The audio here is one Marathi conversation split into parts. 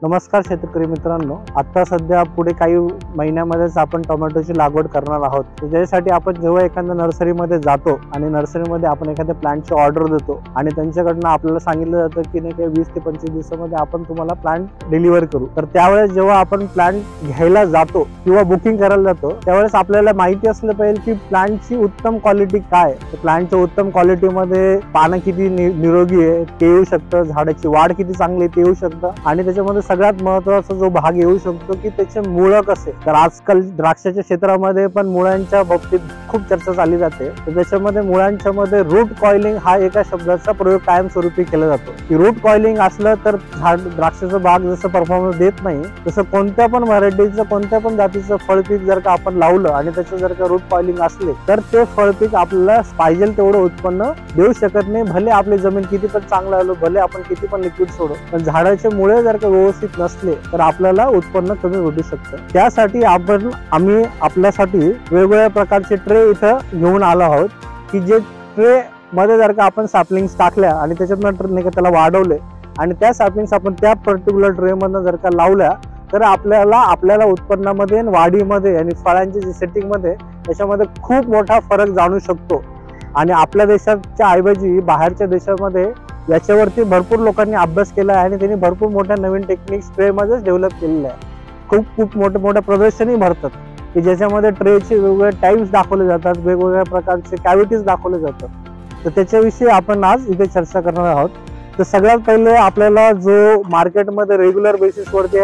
नमस्कार शेतकरी मित्रांनो, आता सध्या पुढे काही महिन्यामध्येच आपण टोमॅटोची लागवड करणार आहोत। त्याच्यासाठी आपण जेव्हा एखाद्या नर्सरीमध्ये जातो आणि नर्सरीमध्ये आपण एखाद्या प्लांटची ऑर्डर देतो आणि त्यांच्याकडून आपल्याला सांगितलं जातं की नाही काही 20 ते 25 दिवसामध्ये आपण तुम्हाला प्लांट डिलिव्हर करू। तर त्यावेळेस जेव्हा आपण प्लांट घ्यायला जातो किंवा बुकिंग करायला जातो त्यावेळेस आपल्याला माहिती असलं पाहिजे की प्लांटची उत्तम क्वालिटी काय आहे। प्लांटच्या उत्तम क्वालिटीमध्ये पानं किती निरोगी आहे ते येऊ शकतं, झाडाची वाढ किती चांगली आहे ते येऊ शकतं आणि त्याच्यामध्ये सगळ्यात महत्त्वाचा जो भाग येऊ शकतो की त्याचे मुळं कसे। तर आजकाल द्राक्षाच्या क्षेत्रामध्ये पण मुळांच्या बाबतीत खूप चर्चा चालली जाते। तर त्याच्यामध्ये मुळांच्या मध्ये रूट कॉइलिंग हा एका शब्दाचा प्रयोग कायमस्वरूपी केला जातो की रूट कॉइलिंग असलं तर झाड द्राक्षाचा बाग जसं परफॉर्मन्स देत नाही तसं कोणत्या पण व्हरायटीचं कोणत्या पण जातीचं फळपीक जर का आपण लावलं आणि त्याचं जर का रूट कॉइलिंग असले तर ते फळपीक आपल्याला पाहिजे तेवढं उत्पन्न देऊ शकत नाही। भले आपली जमीन किती पण चांगलं आलो, भले आपण किती पण लिक्विड सोडू, पण झाडाचे मुळे जर का व्यवस्थित नसले तर आपल्याला उत्पन्न कमी भेटू शकतं। त्यासाठी आम्ही आपल्यासाठी वेगवेगळ्या प्रकारचे ट्रे इथं घेऊन आलो आहोत की जे ट्रे मध्ये जर का आपण सॅपलिंग्स टाकल्या आणि त्याच्यातनं त्याला वाढवले आणि त्या सॅपलिंग्स आपण त्या पर्टिक्युलर ट्रे मधनं जर का लावल्या तर आपल्याला उत्पन्नामध्ये वाढीमध्ये आणि फळांच्या जे सेटिंग मध्ये त्याच्यामध्ये खूप मोठा फरक जाणू शकतो। आणि आपल्या देशाच्या ऐवजी बाहेरच्या देशामध्ये याच्यावरती भरपूर लोकांनी अभ्यास केला आहे आणि त्यांनी भरपूर मोठ्या नवीन टेक्निक्स ट्रे मध्येच डेव्हलप केलेल्या आहे। खूप मोठे प्रदर्शनही भरतात की ज्याच्यामध्ये ट्रेचे वेगवेगळे टाइप्स दाखवले जातात, वेगवेगळ्या प्रकारचे कॅव्हिटीज दाखवले जातात। तर त्याच्याविषयी आपण आज इथे चर्चा करणार आहोत। तर सगळ्यात पहिले आपल्याला जो मार्केटमध्ये रेग्युलर बेसिसवरती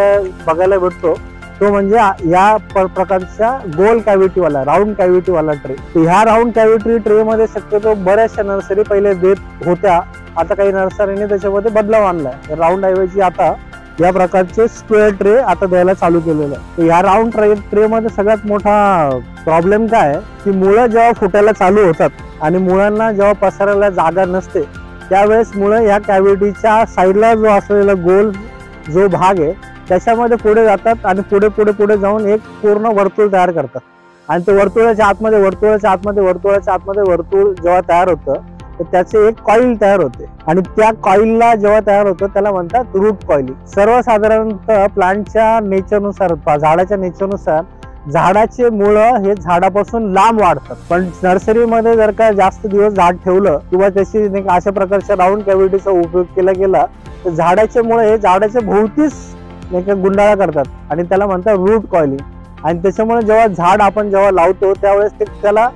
बघायला भेटतो तो म्हणजे या प्रकारच्या गोल कॅव्हिटीवाला राऊंड कॅव्हिटीवाला ट्रे। ह्या राऊंड कॅव्हिटी ट्रे मध्ये शक्यतो बऱ्याचशा नर्सरी पहिले देत होत्या, आता काही नर्सरीने त्याच्यामध्ये बदलाव आणलाय। राऊंड ऐवजी आता या प्रकारचे स्क्वेअर ट्रे आता द्यायला चालू केलेलं आहे। या राऊंड ट्रे मध्ये सगळ्यात मोठा प्रॉब्लेम काय आहे की मुळं जेव्हा फुटायला चालू होतात आणि मुळांना जेव्हा पसरायला जागा नसते त्यावेळेस मुळं या कॅव्हिटीच्या साईडला जो असलेला गोल जो भाग आहे त्याच्यामध्ये पुढे जातात आणि पुढे जाऊन एक पूर्ण वर्तुळ तयार करतात आणि ते वर्तुळाच्या आतमध्ये वर्तुळ जेव्हा तयार होतं तर त्याचे एक कॉईल तयार होते आणि त्या कॉईलला जेव्हा तयार होतं त्याला म्हणतात रूट कॉइलिंग। सर्वसाधारणतः प्लांटच्या नेचरनुसार झाडाच्या नेचरनुसार झाडाचे मुळं हे झाडापासून लांब वाढतात, पण नर्सरीमध्ये जर का जास्त दिवस झाड ठेवलं किंवा त्याची अशा प्रकारच्या राऊंड कॅव्हिटीचा उपयोग केला गेला तर झाडाचे मुळे हे झाडाच्या भोवतीच गुंडाळा करतात आणि त्याला म्हणतात रूट कॉइलिंग। आणि त्याच्यामुळे जेव्हा झाड आपण जेव्हा लावतो त्यावेळेस त्याला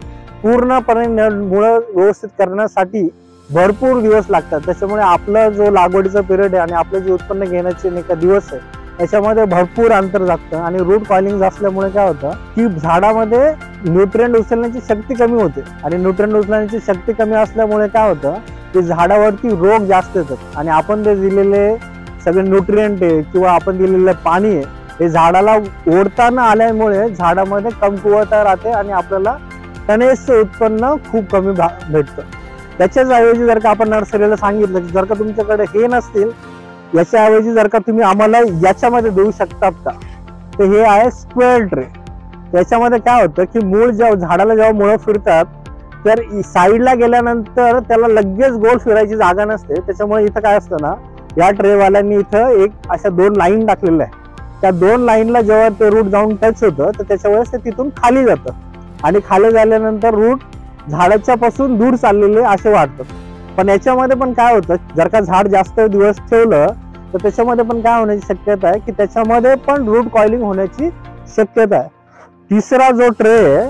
पूर्णपणे मुळं व्यवस्थित करण्यासाठी भरपूर दिवस लागतात। त्याच्यामुळे आपला जो लागवडीचा पिरियड आहे आणि आपले जे उत्पन्न घेण्याचे दिवस आहे त्याच्यामध्ये भरपूर अंतर जातं। आणि रूट कॉइलिंग असल्यामुळे काय होतं की झाडामध्ये न्यूट्रिएंट उचलण्याची शक्ती कमी होते आणि न्यूट्रिएंट उचलण्याची शक्ती कमी असल्यामुळे काय होतं की झाडावरती रोग जास्त येतात आणि आपण ते दिलेले सगळे न्यूट्रिएंट आहे किंवा आपण दिलेलं पाणी आहे हे झाडाला ओढताना आल्यामुळे झाडामध्ये कमकुवतता राहते आणि आपल्याला टनेजचं उत्पन्न खूप कमी भेटतं। त्याच्याच ऐवजी जर का आपण नर्सरीला सांगितलं जर का तुमच्याकडे हे नसतील याच्या ऐवजी जर का तुम्ही आम्हाला याच्यामध्ये देऊ शकतात का, तर हे आहे स्क्वेअर ट्रे। त्याच्यामध्ये काय होतं की मूळ झाडाला जेव्हा मुळं फिरतात तर साईडला गेल्यानंतर त्याला लगेच गोल फिरायची जागा नसते। त्याच्यामुळे इथं काय असतं ना, या ट्रेवाल्यांनी इथं एक अशा 2 लाईन टाकलेल्या आहे। त्या 2 लाईनला जेव्हा ते रूट जाऊन टच होतं तर त्याच्या वेळेस ते तिथून खाली जातं आणि खाली झाल्यानंतर रूट झाडाच्या पासून दूर चाललेले असे वाटतात। पण याच्यामध्ये पण काय होतं जर का झाड जास्त दिवस ठेवलं तर त्याच्यामध्ये पण काय होण्याची शक्यता आहे की त्याच्यामध्ये पण रूट कॉइलिंग होण्याची शक्यता आहे। तिसरा जो ट्रे आहे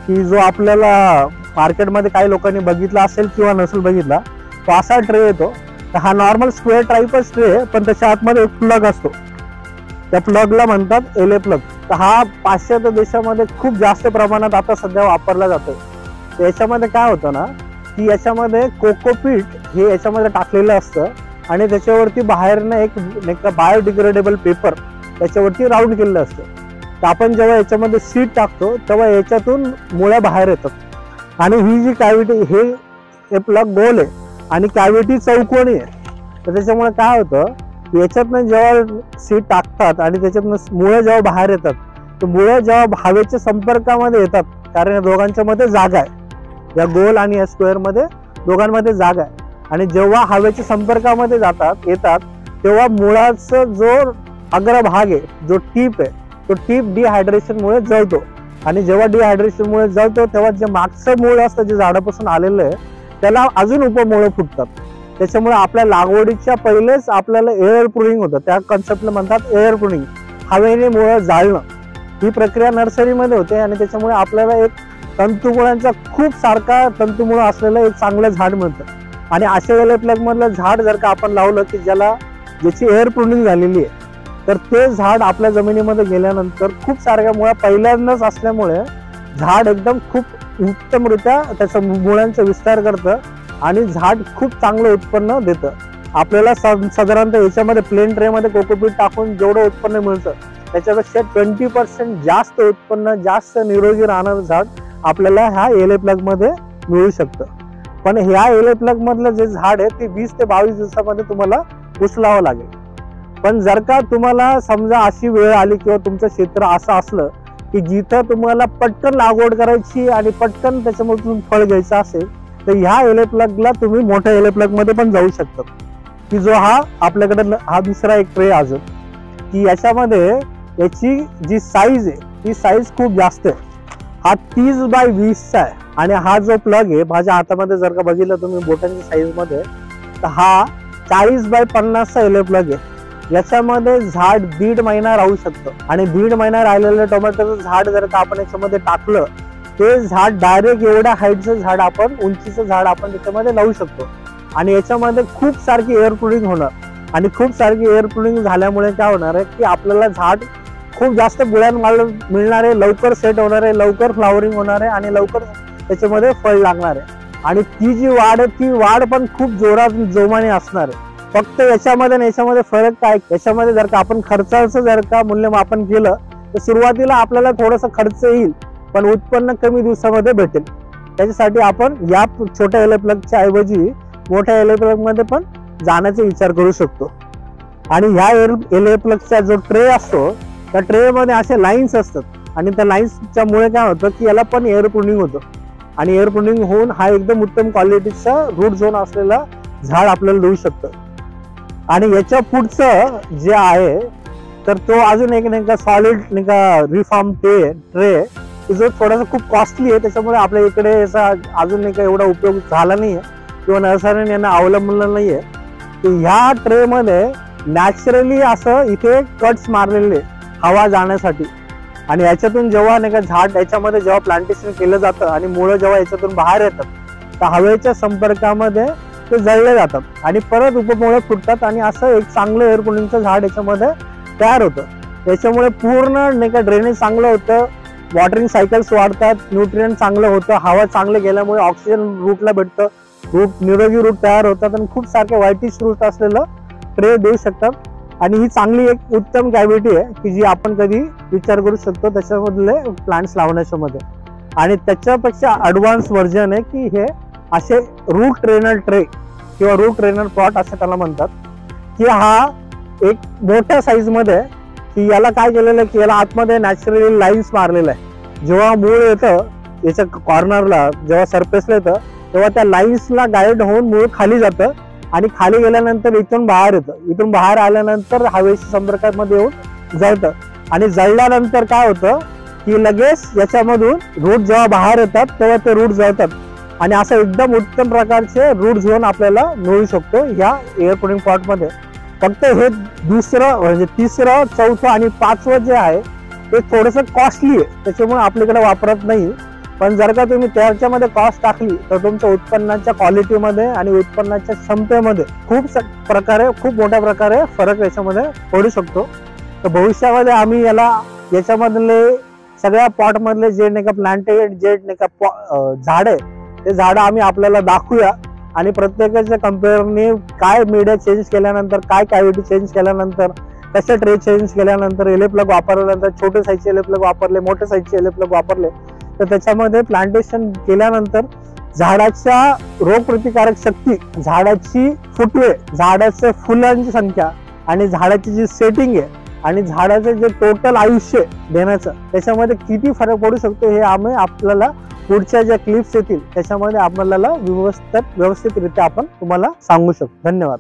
की जो आपल्याला मार्केटमध्ये काही लोकांनी बघितला असेल किंवा नसेल बघितला तो असा ट्रे येतो। तर हा नॉर्मल स्क्वेअर टाईपच ट्रे आहे पण त्याच्या आतमध्ये एक प्लग असतो, त्या प्लगला म्हणतात एले प्लग। तर हा पाश्चात्य देशामध्ये खूप जास्त प्रमाणात आता सध्या वापरला जातोय। याच्यामध्ये काय होतं ना की याच्यामध्ये कोकोपीट हे याच्यामध्ये टाकलेलं असतं आणि त्याच्यावरती बाहेरनं एक बायोडिग्रेडेबल पेपर त्याच्यावरती राऊंड केलेलं असतं। तर आपण जेव्हा याच्यामध्ये सीड टाकतो तेव्हा याच्यातून मुळ्या बाहेर येतात आणि ही जी कॅव्हिटी हे प्लग गोल आहे आणि कॅव्हिटी चौकोनी आहे। तर त्याच्यामुळे काय होतं याच्यातनं जेव्हा सीड टाकतात आणि त्याच्यातनं मुळं जेव्हा बाहेर येतात तर मुळं जेव्हा हवेच्या संपर्कामध्ये येतात, कारण या दोघांच्या मध्ये जागा आहे, या गोल आणि या स्क्वेअर मध्ये दोघांमध्ये जागा आहे आणि जेव्हा हवेच्या संपर्कामध्ये येतात तेव्हा मुळाचा जो अग्रभाग आहे, जो टीप आहे, तो टीप डिहायड्रेशन मुळे जळतो. आणि जेव्हा डिहायड्रेशन मुळे जळतो तेव्हा जे मागचं मूळ असतं जे झाडापासून आलेलं आहे त्याला अजून उपमुळं फुटतात. त्याच्यामुळे आपल्या लागवडीच्या पहिलेच आपल्याला एअर प्रूनिंग होतं. त्या कन्सेप्टला म्हणतात एअर प्रूनिंग, हवेने मुळं जाळणं. ही प्रक्रिया नर्सरीमध्ये होते आणि त्याच्यामुळे आपल्याला एक तंतुमुळांचा खूप सारखा तंतुमुळ असलेलं एक चांगलं झाड मिळतं. आणि अशा एले प्लग मधलं झाड जर का आपण लावलं की ज्याची एअर प्रूनिंग झालेली आहे तर ते झाड आपल्या जमिनीमध्ये गेल्यानंतर खूप साऱ्या मुळा पहिल्यांदाच असल्यामुळे झाड एकदम खूप उत्तमरित्या त्याच्या मुळांचा विस्तार करतं आणि झाड खूप चांगलं उत्पन्न देतं. आपल्याला साधारणतः याच्यामध्ये प्लेन ट्रेमध्ये कोकोपीट टाकून जेवढं उत्पन्न मिळतं त्याच्यापेक्षा 20% जास्त उत्पन्न, जास्त निरोगी राहणारं झाड आपल्याला ह्या एले प्लग मध्ये मिळू शकतं. पण ह्या एले प्लग मधलं जे झाड आहे ते 20 ते 22 दिवसामध्ये तुम्हाला उचलावं लागेल. पण जर का तुम्हाला समजा अशी वेळ आली किंवा तुमचं क्षेत्र असं असलं की जिथं तुम्हाला पटकन लागवड करायची आणि पटकन त्याच्यामधून फळ घ्यायचं असेल तर ह्या एले प्लगला तुम्ही मोठ्या एले प्लग मध्ये पण जाऊ शकतात. की जो हा आपल्याकडे हा दुसरा एक ट्रे अजून की याच्यामध्ये याची जी साईज आहे ती साईज खूप जास्त आहे. हा 30 बाय 20 चा आहे आणि हा जो प्लग आहे माझ्या हातामध्ये जर का बघितलं तुम्ही बोटांच्या साईज मध्ये तर हा 40 बाय 50 चा एले प्लग आहे. याच्यामध्ये झाड 1.5 महिना राहू शकतं आणि 1.5 महिना राहिलेलं टोमॅटोचं झाड जर का आपण याच्यामध्ये टाकलं ते झाड डायरेक्ट एवढ्या हाईटचं झाड आपण उंचीचं झाड आपण त्याच्यामध्ये लावू शकतो. आणि याच्यामध्ये खूप सारखी एअर प्रूनिंग होणार आणि खूप सारखी एअर प्रूनिंग झाल्यामुळे काय होणार आहे की आपल्याला झाड खूप जास्त गुळ्यांना मिळणार आहे, लवकर सेट होणार आहे, लवकर फ्लावरिंग होणार आहे आणि लवकर त्याच्यामध्ये फळ लागणार आहे. आणि ती जी वाढ आहे ती वाढ पण खूप जोरात जोमाने असणार आहे. फक्त याच्यामध्ये आणि याच्यामध्ये फरक काय, याच्यामध्ये जर का आपण खर्चाचं जर का मूल्यमापन केलं तर सुरुवातीला आपल्याला थोडंसं खर्च येईल पण उत्पन्न कमी दिवसामध्ये भेटेल. त्याच्यासाठी आपण या छोट्या एले प्लगच्या ऐवजी मोठ्या एले प्लग मध्ये पण जाण्याचा विचार करू शकतो. आणि ह्या एले प्लगचा जो ट्रे असतो त्या ट्रे मध्ये असे लाईन्स असतात आणि त्या लाईन्सच्या मुळे काय होतं की याला पण एअर प्रूनिंग होतं आणि एअर प्रूनिंग होऊन हा एकदम उत्तम क्वालिटीचा रूट झोन असलेला झाड आपल्याला देऊ शकतं. आणि याच्या पुढचं जे आहे तर तो अजून एक नाही का सॉलिड नाही का रिफॉर्म ट्रे जो थोडासा खूप कॉस्टली आहे त्याच्यामुळे आपल्या इकडे याचा अजून नाही का एवढा उपयोग झाला नाहीये किंवा नर्सरीने यांना अवलंबलं नाहीये. की ह्या ट्रे मध्ये नॅचरली असं इथे कट्स मारलेले हवा जाण्यासाठी आणि याच्यातून जेव्हा नाही का झाड याच्यामध्ये जेव्हा प्लांटेशन केलं जातं आणि मुळं जेव्हा याच्यातून बाहेर येतात तर हवेच्या संपर्कामध्ये ते जळले जातात आणि परत उपमुळं फुटतात आणि असं एक चांगलं एअर प्रूनिंगचं झाड याच्यामध्ये तयार होतं. याच्यामुळे पूर्ण नाही का ड्रेनेज चांगलं होतं, वॉटरिंग सायकल्स वाढतात, न्यूट्रिएंट चांगलं होतं, हवा चांगलं गेल्यामुळे ऑक्सिजन रूटला भेटतं, रूट निरोगी रूट तयार होतात आणि खूप सारखे व्हायटिश रूट असलेलं ट्रे देऊ शकतात. आणि ही चांगली एक उत्तम कॅव्हिटी आहे की जी आपण कधी विचार करू शकतो त्याच्यामधले प्लांट्स लावण्याच्या मध्ये. आणि त्याच्यापेक्षा ॲडव्हान्स व्हर्जन आहे की हे असे रूट ट्रेनर ट्रे किंवा रूट ट्रेनर प्लॉट असं त्याला म्हणतात की हा एक मोठ्या साईज मध्ये की याला काय केलेलं आहे की याला आतमध्ये नॅचरली लाईन्स मारलेला आहे. जेव्हा मूळ येतं याच्या कॉर्नरला जेव्हा सरफेसला येतं तेव्हा त्या लाईन्सला गाईड होऊन मूळ खाली जातं आणि खाली गेल्यानंतर इथून बाहेर येतं. इथून बाहेर आल्यानंतर हवेच्या संपर्कामध्ये येऊन जळतं आणि जळल्यानंतर काय होतं की लगेच याच्यामधून रूट जेव्हा बाहेर येतात तेव्हा ते रूट जळतात आणि असं एकदम उत्तम प्रकारचे रूट झोन आपल्याला मिळू शकतो ह्या एअर प्रूनिंग पॉट मध्ये. फक्त हे दुसरं म्हणजे तिसरं, चौथं आणि 5वं जे आहे ते थोडंसं कॉस्टली आहे त्याच्यामुळे आपल्याकडे वापरत नाही. पण जर का तुम्ही त्याच्यामध्ये कॉस्ट टाकली तर तुमच्या उत्पन्नाच्या क्वालिटीमध्ये आणि उत्पन्नाच्या क्षमतेमध्ये खूप मोठ्या प्रकारे फरक याच्यामध्ये पडू शकतो. तर भविष्यामध्ये आम्ही याच्यामधले सगळ्या पॉट मधले जे नाही का प्लांटेड जे नाही का झाड आहे ते झाड आम्ही आपल्याला दाखवूया आणि प्रत्येकाच्या कम्पेअरने काय मीडिया चेंज केल्यानंतर, काय कॅव्हिटी चेंज केल्यानंतर, कसे ट्रे चेंज केल्यानंतर, एले प्लग वापरल्यानंतर, छोटे साईजचे एले प्लग वापरले, मोठे साईजचे एले प्लग वापरले तर त्याच्यामध्ये प्लांटेशन केल्यानंतर झाडाच्या रोगप्रतिकारक शक्ती, झाडाची फुटवे, झाडाच्या फुलांची संख्या आणि झाडाची जी सेटिंग आहे आणि झाडाचं जे टोटल आयुष्य देण्याचं त्याच्यामध्ये किती फरक पडू शकतो हे आम्ही आपल्याला पुढच्या ज्या क्लिप्स येतील त्याच्यामध्ये आपल्याला व्यवस्थितरित्या आपण तुम्हाला सांगू शकतो. धन्यवाद.